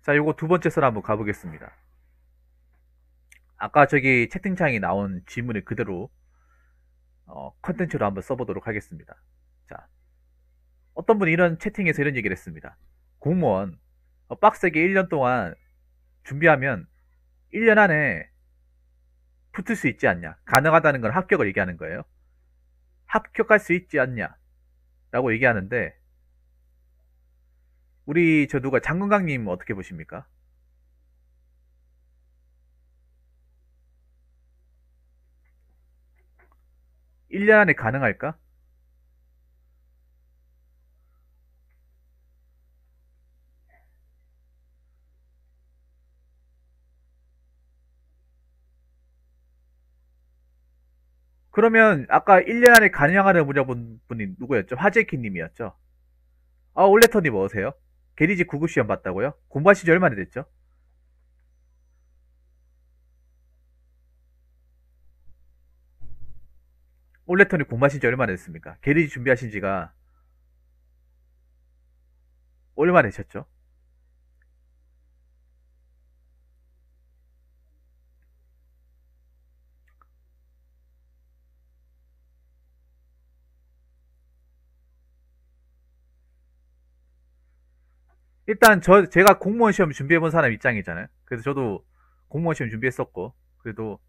자, 요거 두 번째 썰 한번 가보겠습니다. 아까 저기 채팅창에 나온 질문을 그대로 컨텐츠로 한번 써보도록 하겠습니다. 자, 어떤 분이 이런 채팅에서 이런 얘기를 했습니다. 공무원 빡세게 1년 동안 준비하면 1년 안에 붙을 수 있지 않냐. 가능하다는 건 합격을 얘기하는 거예요. 합격할 수 있지 않냐 라고 얘기하는데, 우리 저 누가 장건강님 어떻게 보십니까? 1년 안에 가능할까? 그러면 아까 1년 안에 가능하다는 물어본 분이 누구였죠? 화재키님이었죠? 아, 올레터님 어서세요? 게리지 9급 시험 봤다고요? 공부하신 지 얼마나 됐죠? 올레터님 공부하신 지 얼마나 됐습니까? 게리지 준비하신 지가 얼마나 되셨죠? 일단 제가 공무원 시험 준비해본 사람 입장이잖아요. 그래서 저도 공무원 시험 준비했었고, 그래도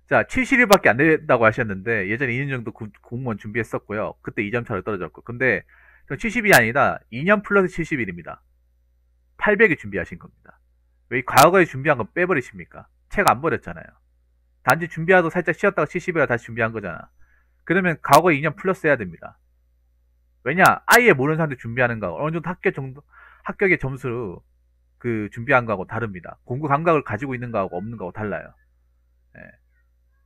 자, 70일밖에 안 된다고 하셨는데, 예전에 2년 정도 공무원 준비했었고요. 그때 2점 차로 떨어졌고. 근데 70일이 아니라 2년 플러스 70일입니다. 800일 준비하신 겁니다. 왜 과거에 준비한 건 빼버리십니까? 책 안 버렸잖아요. 단지 준비하고 살짝 쉬었다가 70일에 다시 준비한 거잖아. 그러면 과거에 2년 플러스 해야 됩니다. 왜냐? 아예 모르는 사람들 준비하는 거 어느 정도 합격의 점수 그 준비한 거하고 다릅니다. 공부 감각을 가지고 있는 거하고 없는 거하고 달라요. 예.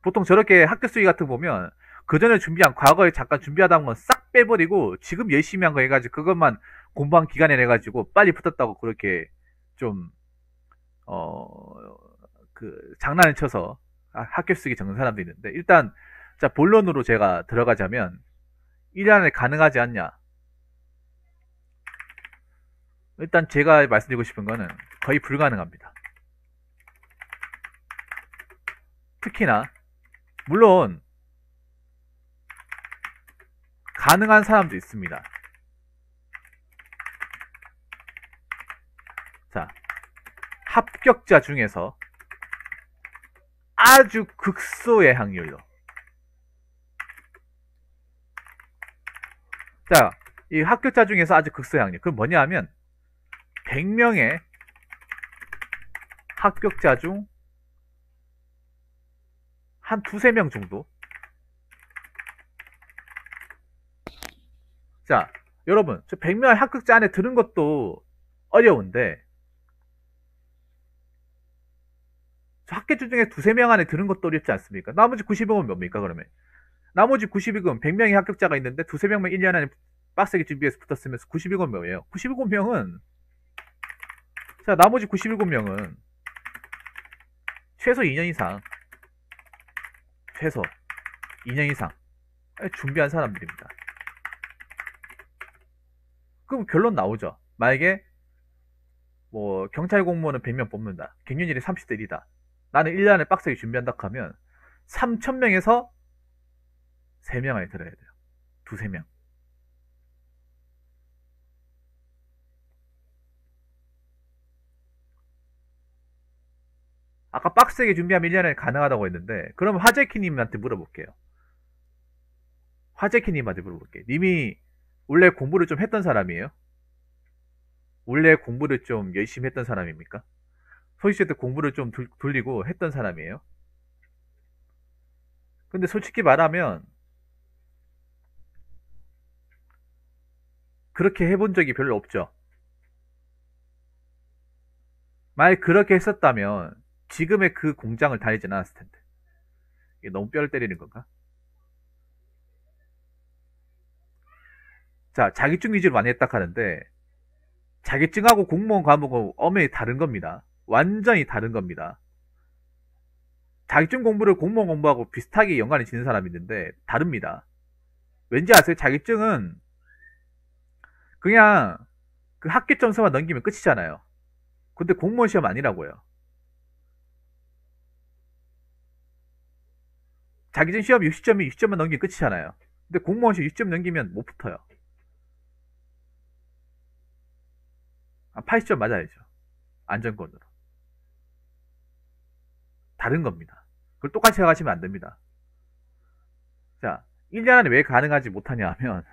보통 저렇게 학교 수위 같은 거 보면 그 전에 준비한 과거에 잠깐 준비하다 한 건 싹 빼버리고 지금 열심히 한 거 해가지고 그것만 공부한 기간에 내가지고 빨리 붙었다고 그렇게 좀 장난을 쳐서 학교 쓰기 적는 사람도 있는데, 일단 자 본론으로 제가 들어가자면 1년 안에 가능하지 않냐. 일단 제가 말씀드리고 싶은 거는 거의 불가능합니다. 특히나 물론 가능한 사람도 있습니다. 자, 합격자 중에서 아주 극소의 확률로, 자, 이 합격자 중에서 아주 극소의 확률, 그건 뭐냐 하면 100명의 합격자 중 한 두세 명 정도. 자, 여러분, 저 100명의 합격자 안에 드는 것도 어려운데, 저 합격자 중에 두세 명 안에 드는 것도 어렵지 않습니까? 나머지 90명은 뭡니까, 그러면? 나머지 90명은 100명의 합격자가 있는데 두세 명만 1년 안에 빡세게 준비해서 붙었으면서 97명 뭐예요? 97명은, 자, 나머지 97명은 최소 2년 이상, 최소 2년 이상 준비한 사람들입니다. 그럼 결론 나오죠. 만약에 뭐 경찰 공무원은 100명 뽑는다. 경륜율이 30대 1이다. 나는 1년 안에 빡세게 준비한다 하면 3,000명에서 3명 안에 들어야 돼요. 두세 명. 아까 빡세게 준비하면 1년 안에 가능하다고 했는데, 그럼 화재키님한테 물어볼게요. 화재키님한테 물어볼게요. 님이 원래 공부를 좀 했던 사람이에요? 원래 공부를 좀 열심히 했던 사람입니까? 소시지 때 공부를 좀 돌리고 했던 사람이에요? 근데 솔직히 말하면 그렇게 해본 적이 별로 없죠. 만약 그렇게 했었다면 지금의 그 공장을 다니진 않았을 텐데. 이게 너무 뼈를 때리는 건가? 자, 자격증 위주로 많이 했다 하는데, 자격증하고 공무원 과목은 엄연히 다른 겁니다. 완전히 다른 겁니다. 자격증 공부를 공무원 공부하고 비슷하게 연관이 지는 사람이 있는데 다릅니다. 왠지 아세요? 자격증은 그냥 그 학교 점수만 넘기면 끝이잖아요. 근데 공무원 시험 아니라고요. 자격증 시험 60점이 60점만 넘기면 끝이잖아요. 근데 공무원 시험 60점 넘기면 못 붙어요. 80점 맞아야죠. 안전권으로. 다른 겁니다. 그걸 똑같이 생각하시면 안 됩니다. 자, 1년 안에 왜 가능하지 못하냐 하면,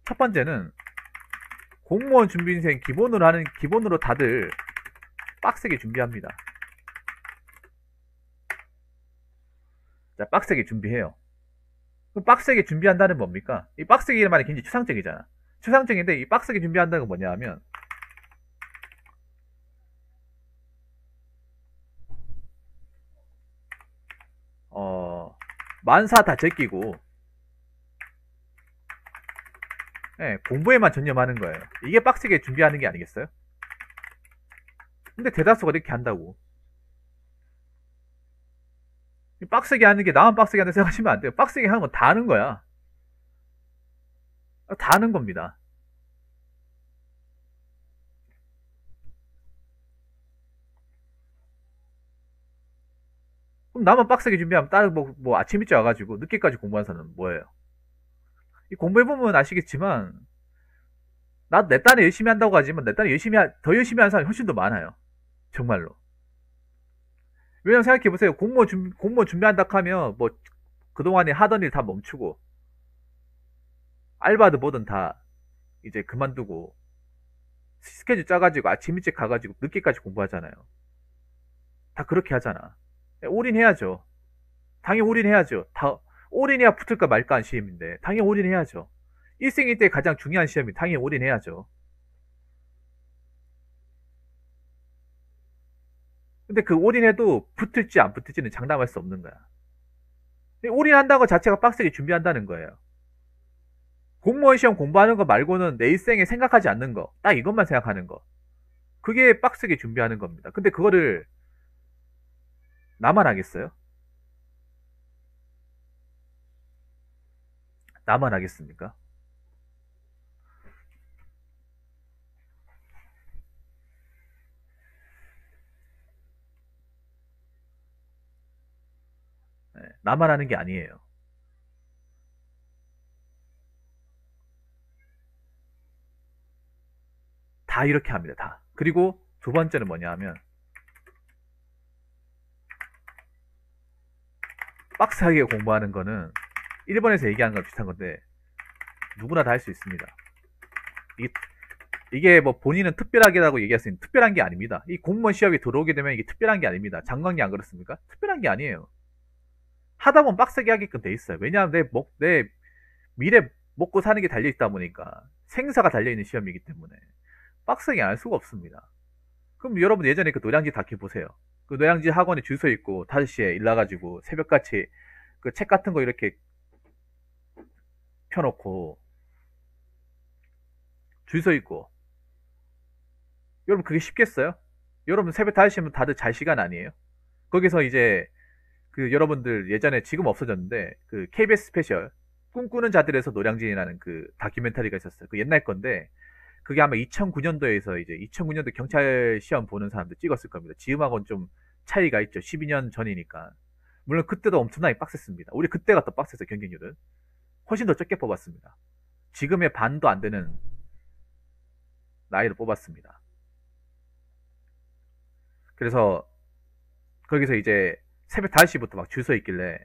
첫 번째는 공무원 준비 인생 기본으로 다들 빡세게 준비합니다. 자, 빡세게 준비해요. 그럼 빡세게 준비한다는 뭡니까? 이 빡세게 말이 굉장히 추상적이잖아. 추상적인데 이 빡세게 준비한다는 건 뭐냐 하면, 만사 다 제끼고, 예, 공부에만 전념하는 거예요. 이게 빡세게 준비하는 게 아니겠어요? 근데 대다수가 이렇게 한다고. 빡세게 하는 게 나만 빡세게 한다 생각하시면 안 돼요. 빡세게 하는 건 다 하는 거야. 다 하는 겁니다. 그럼 나만 빡세게 준비하면 다른 뭐 아침 일찍 와가지고 늦게까지 공부하는 사람은 뭐예요? 이 공부해보면 아시겠지만 나 내 딴에 열심히 한다고 하지만 내 딴에 더 열심히 하는 사람이 훨씬 더 많아요. 정말로. 왜냐면 생각해보세요. 공무원 준비한다 하면 뭐 그동안에 하던 일 다 멈추고 알바도 뭐든 다 이제 그만두고 스케줄 짜가지고 아침 일찍 가가지고 늦게까지 공부하잖아요. 다 그렇게 하잖아. 올인해야죠. 당연히 올인해야죠. 다 올인해야 붙을까 말까 한 시험인데 당연히 올인해야죠. 일생일 때 가장 중요한 시험이 당연히 올인해야죠. 근데 그 올인해도 붙을지 안 붙을지는 장담할 수 없는 거야. 올인한다는 것 자체가 빡세게 준비한다는 거예요. 공무원 시험 공부하는 거 말고는 내 일생에 생각하지 않는 거, 딱 이것만 생각하는 거. 그게 빡세게 준비하는 겁니다. 근데 그거를 나만 하겠어요? 나만 하겠습니까? 네, 나만 하는 게 아니에요. 다 이렇게 합니다. 다. 그리고 두 번째는 뭐냐 하면 빡세게 공부하는 거는 일본에서 얘기하는 거랑 비슷한 건데 누구나 다 할 수 있습니다. 이게 뭐 본인은 특별하게라고 얘기할 수 있는 특별한 게 아닙니다. 이 공무원 시험에 들어오게 되면 이게 특별한 게 아닙니다. 장관이 안 그렇습니까? 특별한 게 아니에요. 하다 보면 빡세게 하게끔 돼 있어요. 왜냐하면 내 미래 먹고 사는 게 달려있다 보니까 생사가 달려있는 시험이기 때문에 빡세게 안 할 수가 없습니다. 그럼 여러분 예전에 그 노량진 다큐 보세요. 그 노량진 학원에 줄 서 있고 5시에 일 나가지고 새벽같이 그 책 같은 거 이렇게 펴놓고 줄 서 있고 여러분 그게 쉽겠어요? 여러분 새벽 5시면 다들 잘 시간 아니에요? 거기서 이제 그 여러분들 예전에 지금 없어졌는데 그 KBS 스페셜 꿈꾸는 자들에서 노량진이라는 그 다큐멘터리가 있었어요. 그 옛날 건데 그게 아마 2009년도에서 이제 2009년도 경찰 시험 보는 사람들 찍었을 겁니다. 지금하고는 좀 차이가 있죠. 12년 전이니까. 물론 그때도 엄청나게 빡셌습니다. 우리 그때가 더 빡셌어요. 경쟁률은. 훨씬 더 적게 뽑았습니다. 지금의 반도 안 되는 나이를 뽑았습니다. 그래서 거기서 이제 새벽 5시부터 막 줄 서 있길래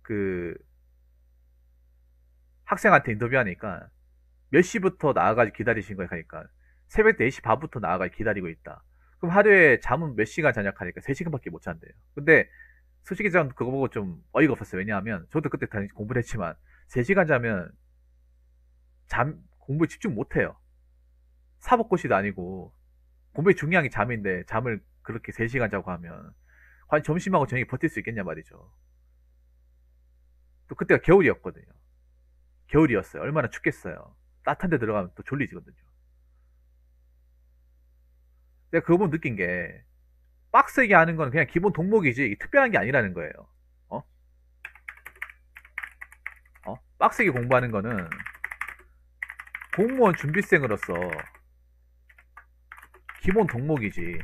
그 학생한테 인터뷰하니까 몇 시부터 나와가지고 기다리신 거야 하니까 새벽 4시 반부터 나와가지고 기다리고 있다. 그럼 하루에 잠은 몇 시간 자냐 하니까 3시간밖에 못 잔대요. 근데 솔직히 저는 그거 보고 좀 어이가 없었어요. 왜냐하면 저도 그때 공부를 했지만 3시간 자면 공부에 집중 못 해요. 사법고시도 아니고 공부에 중요한 게 잠인데 잠을 그렇게 3시간 자고 하면 과연 점심하고 저녁에 버틸 수 있겠냐 말이죠. 또 그때가 겨울이었거든요. 겨울이었어요. 얼마나 춥겠어요. 따뜻한 데 들어가면 또 졸리지거든요. 내가 그거 보면 느낀 게 빡세게 하는 건 그냥 기본 동목이지 특별한 게 아니라는 거예요. 어? 어? 빡세게 공부하는 거는 공무원 준비생으로서 기본 덕목이지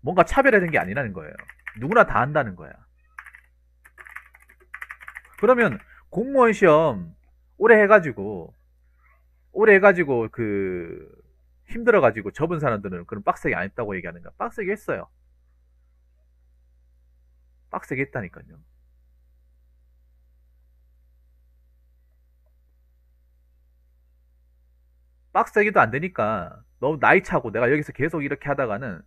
뭔가 차별화된 게 아니라는 거예요. 누구나 다 한다는 거야. 그러면 공무원 시험 오래 해가지고 힘들어가지고 접은 사람들은 그럼 빡세게 안 했다고 얘기하는 거야. 빡세게 했어요. 빡세게 했다니까요. 빡세게도 안 되니까 너무 나이 차고 내가 여기서 계속 이렇게 하다가는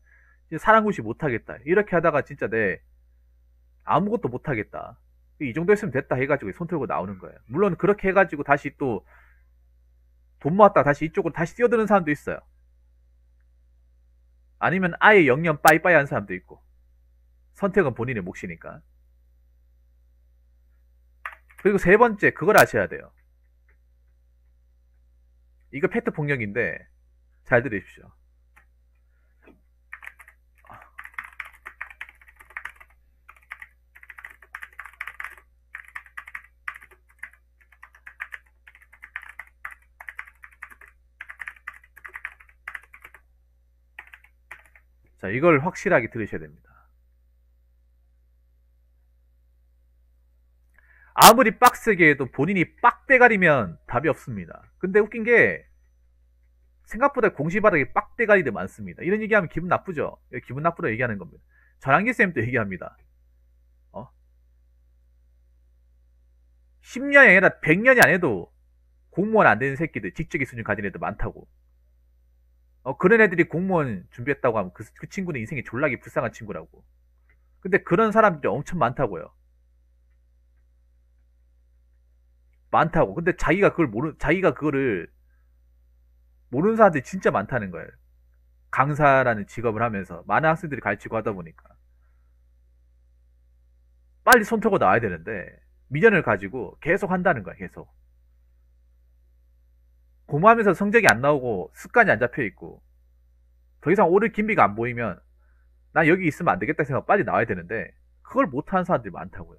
사랑구시 못하겠다. 이렇게 하다가 진짜 내 아무것도 못하겠다. 이 정도 했으면 됐다 해가지고 손 털고 나오는 거예요. 물론 그렇게 해가지고 다시 또 돈 모았다 다시 이쪽으로 다시 뛰어드는 사람도 있어요. 아니면 아예 영영 빠이빠이 하는 사람도 있고. 선택은 본인의 몫이니까. 그리고 세 번째, 그걸 아셔야 돼요. 이거 팩트 폭력인데 잘 들으십시오. 자, 이걸 확실하게 들으셔야 됩니다. 아무리 빡세게 해도 본인이 빡대가리면 답이 없습니다. 근데 웃긴 게 생각보다 공시바닥에 빡대가리들 많습니다. 이런 얘기하면 기분 나쁘죠? 기분 나쁘다 얘기하는 겁니다. 전환기쌤도 얘기합니다. 10년이 아니라 100년이 안 해도 공무원 안 되는 새끼들, 직접의 수준 가진 애들 많다고. 그런 애들이 공무원 준비했다고 하면 그 친구는 인생이 졸라게 불쌍한 친구라고. 근데 그런 사람들이 엄청 많다고요. 많다고. 근데 자기가 그거를 모르는 사람들이 진짜 많다는 거예요. 강사라는 직업을 하면서 많은 학생들이 가르치고 하다 보니까 빨리 손 털고 나와야 되는데 미련을 가지고 계속 한다는 거야. 계속 공부하면서 성적이 안 나오고 습관이 안 잡혀 있고 더 이상 오를 기미가 안 보이면 난 여기 있으면 안 되겠다 생각 빨리 나와야 되는데 그걸 못하는 사람들이 많다고요.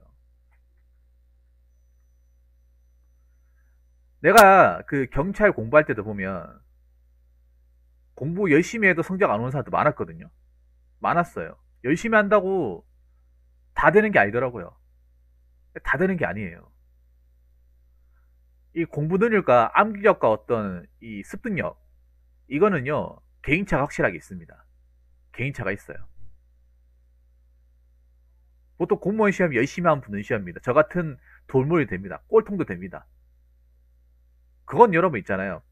내가 그 경찰 공부할 때도 보면 공부 열심히 해도 성적 안 오는 사람도 많았거든요. 많았어요. 열심히 한다고 다 되는 게 아니더라고요. 다 되는 게 아니에요. 이 공부 능력과 암기력과 어떤 이 습득력 이거는요 개인차가 확실하게 있습니다. 개인차가 있어요. 보통 공무원 시험 열심히 하면 붙는 시험입니다. 저 같은 돌물이 됩니다. 꼴통도 됩니다. 그건 여러분 있잖아요.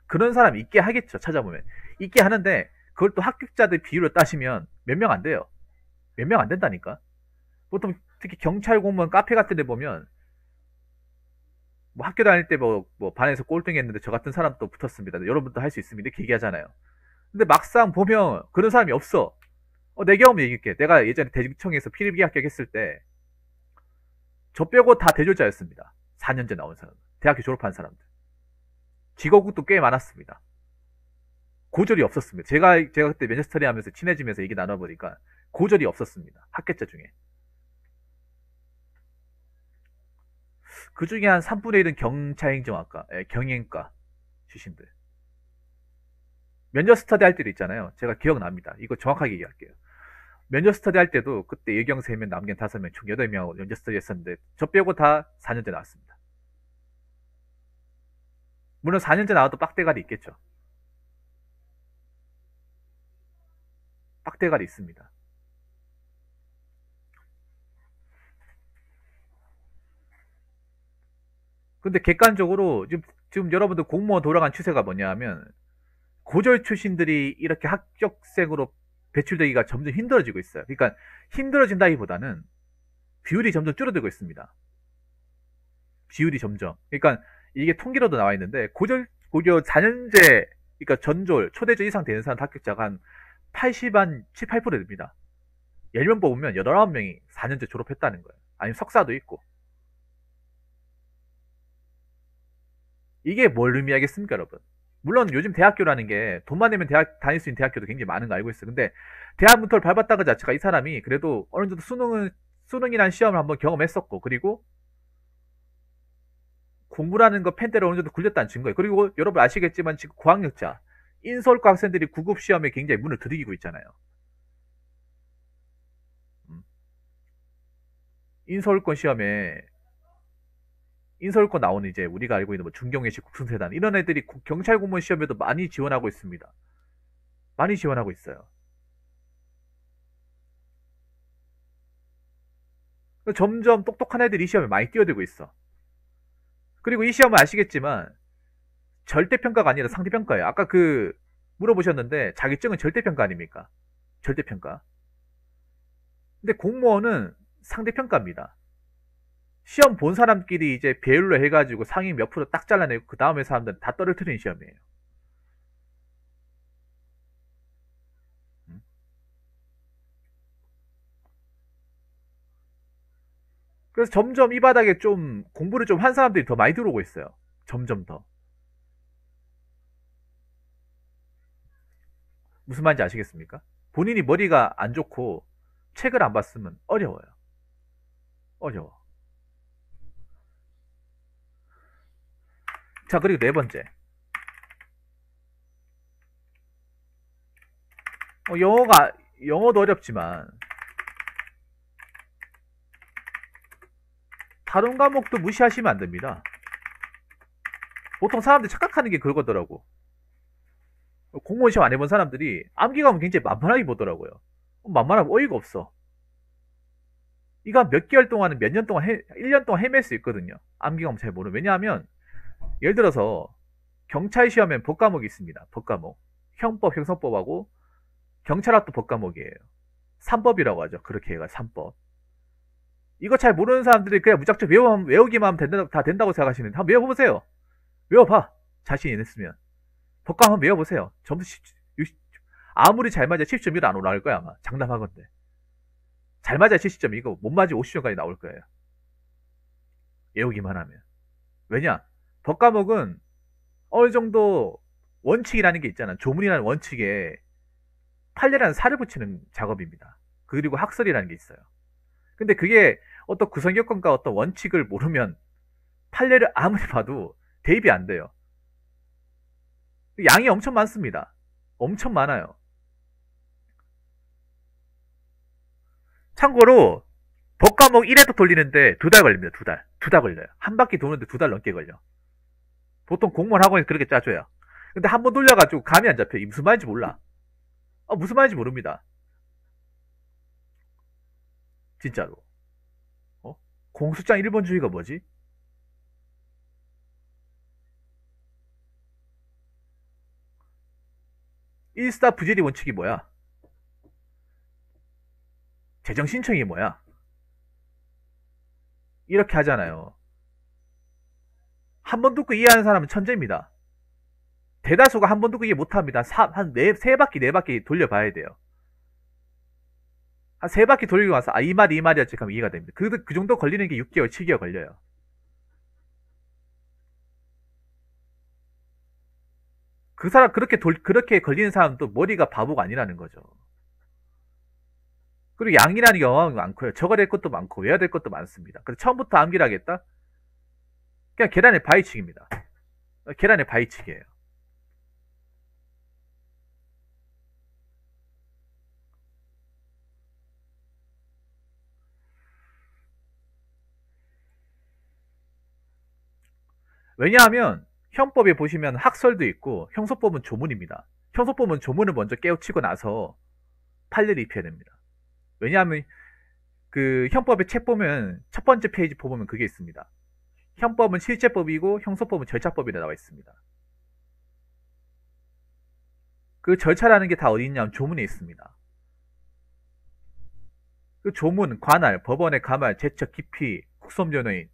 그런 사람 있게 하겠죠. 찾아보면 있게 하는데 그걸 또 합격자들 비율을 따시면 몇 명 안 돼요. 몇 명 안 된다니까. 보통 특히 경찰 공무원 카페 같은 데 보면 뭐 학교 다닐 때 뭐 반에서 꼴등 했는데 저 같은 사람도 붙었습니다. 여러분도 할 수 있습니다. 이렇게 얘기하잖아요. 근데 막상 보면 그런 사람이 없어. 내 경험 얘기할게. 내가 예전에 대직청에서 필기 합격했을 때 저 빼고 다 대졸자였습니다. 4년제 나온 사람, 대학교 졸업한 사람들. 직업국도 꽤 많았습니다. 고졸이 없었습니다. 제가 그때 면접 스터디 하면서 친해지면서 얘기 나눠보니까 고졸이 없었습니다. 합격자 중에. 그 중에 한 3분의 1은 경찰행정학과, 경영과 출신들. 면접 스터디 할 때도 있잖아요. 제가 기억납니다. 이거 정확하게 얘기할게요. 면접 스터디 할 때도 그때 예경 3명, 남경 5명, 총 8명하고 면접 스터디 했었는데 저 빼고 다 4년제 나왔습니다. 물론 4년제 나와도 빡대가리 있겠죠. 빡대가리 있습니다. 근데 객관적으로 지금 여러분들 공무원 돌아간 추세가 뭐냐 하면 고졸 출신들이 이렇게 합격생으로 배출되기가 점점 힘들어지고 있어요. 그러니까 힘들어진다기보다는 비율이 점점 줄어들고 있습니다. 비율이 점점. 그러니까 이게 통계로도 나와 있는데 고졸 4년제 그러니까 전졸 초대졸 이상 되는 사람 합격자가 한 80한 7, 8% 됩니다. 10명 뽑으면 19명이 4년제 졸업했다는 거예요. 아니면 석사도 있고. 이게 뭘 의미하겠습니까, 여러분? 물론 요즘 대학교라는 게 돈만 내면 대학 다닐 수 있는 대학교도 굉장히 많은 거 알고 있어요. 근데 대학 문턱을 밟았다가 자체가 이 사람이 그래도 어느 정도 수능이라는 시험을 한번 경험했었고, 그리고 공부라는 거 펜대로 어느 정도 굴렸다는 증거예요. 그리고 여러분 아시겠지만 지금 고학력자, 인서울과 학생들이 구급 시험에 굉장히 문을 두드리고 있잖아요. 음. 인서울권 시험에 인서울권 나오는 이제 우리가 알고 있는 뭐 중경외식 국sun세단 이런 애들이 경찰 공무원 시험에도 많이 지원하고 있습니다. 많이 지원하고 있어요. 점점 똑똑한 애들이 이 시험에 많이 뛰어들고 있어. 그리고 이 시험은 아시겠지만 절대평가가 아니라 상대평가예요. 아까 그 물어보셨는데 자격증은 절대평가 아닙니까? 절대평가. 근데 공무원은 상대평가입니다. 시험 본 사람끼리 이제 배율로 해가지고 상위 몇 프로 딱 잘라내고 그 다음에 사람들은 다 떨어뜨리는 시험이에요. 그래서 점점 이 바닥에 좀 공부를 좀 한 사람들이 더 많이 들어오고 있어요. 점점 더. 무슨 말인지 아시겠습니까? 본인이 머리가 안 좋고 책을 안 봤으면 어려워요. 어려워. 자, 그리고 네 번째. 영어도 어렵지만 다른 과목도 무시하시면 안 됩니다. 보통 사람들이 착각하는 게 그거더라고. 공무원 시험 안 해본 사람들이 암기 과목 굉장히 만만하게 보더라고요. 만만하면 어이가 없어. 이거 몇 개월 동안은 몇 년 동안 1년 동안 헤맬 수 있거든요. 암기 과목 잘 모르면. 왜냐하면 예를 들어서 경찰 시험엔 법과목이 있습니다. 법과목. 형법, 형사법하고 경찰학도 법과목이에요. 3법이라고 하죠. 그렇게 해가 3법. 이거 잘 모르는 사람들이 그냥 무작정 외우기만 하면 다 된다고 생각하시는데 한번 외워보세요. 외워봐. 자신이 있으면. 법과 한번 외워보세요. 점수 60, 아무리 잘 맞아 70점이 안 올라갈 거야 아마. 장담하건데. 잘 맞아 70점 이거 못 맞아 50점까지 나올 거예요. 외우기만 하면. 왜냐? 법과목은 어느 정도 원칙이라는 게 있잖아. 조문이라는 원칙에 판례라는 살을 붙이는 작업입니다. 그리고 학설이라는 게 있어요. 근데 그게 어떤 구성요건과 어떤 원칙을 모르면 판례를 아무리 봐도 대입이 안 돼요. 양이 엄청 많습니다. 엄청 많아요. 참고로 법과목 1회도 돌리는데 2달 걸립니다. 2달. 2달 걸려요. 한 바퀴 도는데 2달 넘게 걸려. 보통 공무원 학원에서 그렇게 짜줘요. 근데 한 번 돌려가지고 감이 안 잡혀. 무슨 말인지 몰라. 무슨 말인지 모릅니다. 진짜로. 공수장 1번주의가 뭐지? 일사 부재리 원칙이 뭐야? 재정 신청이 뭐야? 이렇게 하잖아요. 한 번 듣고 이해하는 사람은 천재입니다. 대다수가 한 번 듣고 이해 못합니다. 세 바퀴, 네 바퀴 돌려봐야 돼요. 한 세 바퀴 돌리고 나서, 이 말이 이 말이었지 하면 이해가 됩니다. 그 정도 걸리는 게 6개월, 7개월 걸려요. 그렇게 걸리는 사람도 머리가 바보가 아니라는 거죠. 그리고 양이라는 게 어마어마하게 많고요. 적어야 될 것도 많고, 외워야 될 것도 많습니다. 그래서 처음부터 암기를 하겠다? 그냥 계란의 바위치기입니다. 계란의 바위치기예요. 왜냐하면 형법에 보시면 학설도 있고 형소법은 조문입니다. 형소법은 조문을 먼저 깨우치고 나서 판례를 입혀야 됩니다. 왜냐하면 그 형법의 책 보면 첫 번째 페이지 보면 그게 있습니다. 형법은 실제법이고 형소법은 절차법이라 나와 있습니다. 그 절차라는 게 다 어디 있냐면 조문에 있습니다. 그 조문, 관할, 법원의 가말, 제척, 기피, 국선변호인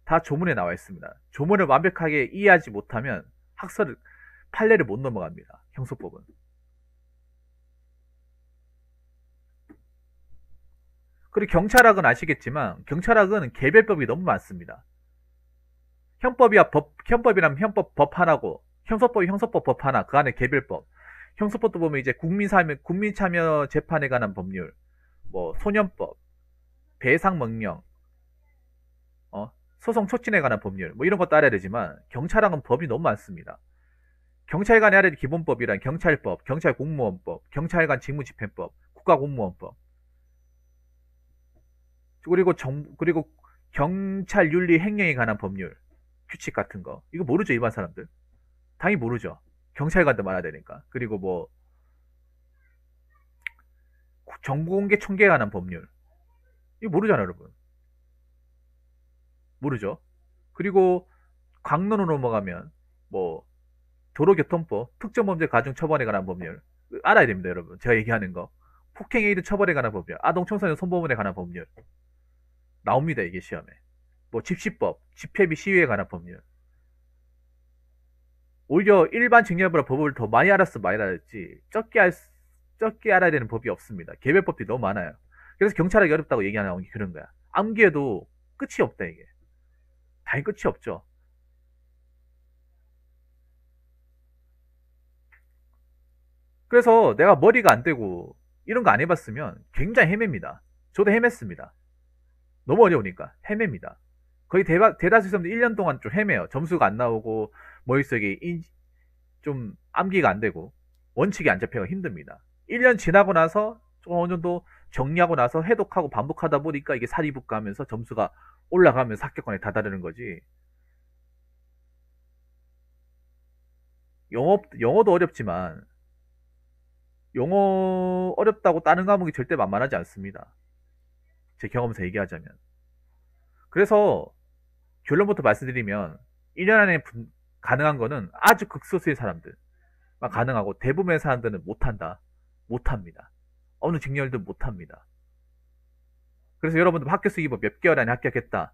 다 조문에 나와 있습니다. 조문을 완벽하게 이해하지 못하면 판례를 못 넘어갑니다. 형소법은. 그리고 경찰학은 아시겠지만 경찰학은 개별법이 너무 많습니다. 형법이라면 형법 법 하나고 형소법이 형소법 법 하나, 그 안에 개별법. 형소법도 보면 이제 국민참여 재판에 관한 법률, 뭐 소년법, 배상 명령, 소송 촉진에 관한 법률, 뭐 이런 것도 알아야 되지만, 경찰학은 법이 너무 많습니다. 경찰관이 알아야 될 기본법이란 경찰법, 경찰공무원법, 경찰관 직무집행법, 국가공무원법, 그리고 경찰윤리 행령에 관한 법률, 규칙 같은 거. 이거 모르죠, 일반 사람들? 당연히 모르죠. 경찰관도 알아야 되니까. 그리고 뭐, 정보공개 총계에 관한 법률. 이거 모르잖아요, 여러분. 모르죠. 그리고 강론으로 넘어가면, 뭐, 도로교통법, 특정범죄 가중처벌에 관한 법률. 알아야 됩니다, 여러분. 제가 얘기하는 거. 폭행에 이른 처벌에 관한 법률, 아동청소년 손보문에 관한 법률. 나옵니다, 이게 시험에. 뭐, 집시법, 집회비 시위에 관한 법률. 오히려 일반 직렬보다 법을 더 많이 알았으면 많이 알았지, 적게 알아야 되는 법이 없습니다. 개별법이 너무 많아요. 그래서 경찰하기 어렵다고 얘기하는 게 그런 거야. 암기해도 끝이 없다, 이게. 당연히 끝이 없죠. 그래서 내가 머리가 안 되고 이런 거 안 해봤으면 굉장히 헤맵니다. 저도 헤맸습니다. 너무 어려우니까 헤맵니다. 거의 대다수 시험들 1년 동안 좀 헤매요. 점수가 안 나오고 머릿속에 좀 암기가 안 되고 원칙이 안 잡혀가 힘듭니다. 1년 지나고 나서 좀 어느 정도 정리하고 나서 해독하고 반복하다 보니까 이게 살이 붙가면서 점수가 올라가면서 합격권에 다다르는 거지. 영어도 어렵지만 영어 어렵다고 다른 과목이 절대 만만하지 않습니다. 제 경험에서 얘기하자면. 그래서 결론부터 말씀드리면 1년 안에 가능한 거는 아주 극소수의 사람들만 가능하고 대부분의 사람들은 못한다. 못합니다. 어느 직렬도 못합니다. 그래서 여러분들 학교 수기법 몇 개월 안에 합격했다.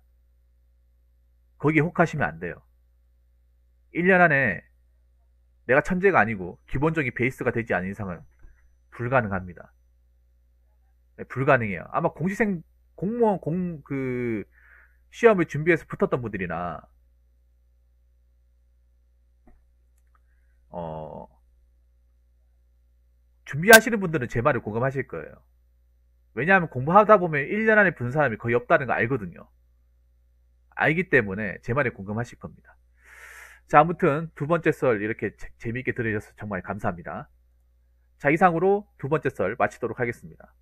거기에 혹하시면 안 돼요. 1년 안에 내가 천재가 아니고 기본적인 베이스가 되지 않은 이상은 불가능합니다. 네, 불가능해요. 아마 공무원 시험을 준비해서 붙었던 분들이나 어, 준비하시는 분들은 제 말을 공감하실 거예요. 왜냐하면 공부하다 보면 1년 안에 붙는 사람이 거의 없다는 거 알거든요. 알기 때문에 제 말에 공감하실 겁니다. 자, 아무튼 두 번째 썰 이렇게 재미있게 들으셔서 정말 감사합니다. 자, 이상으로 두 번째 썰 마치도록 하겠습니다.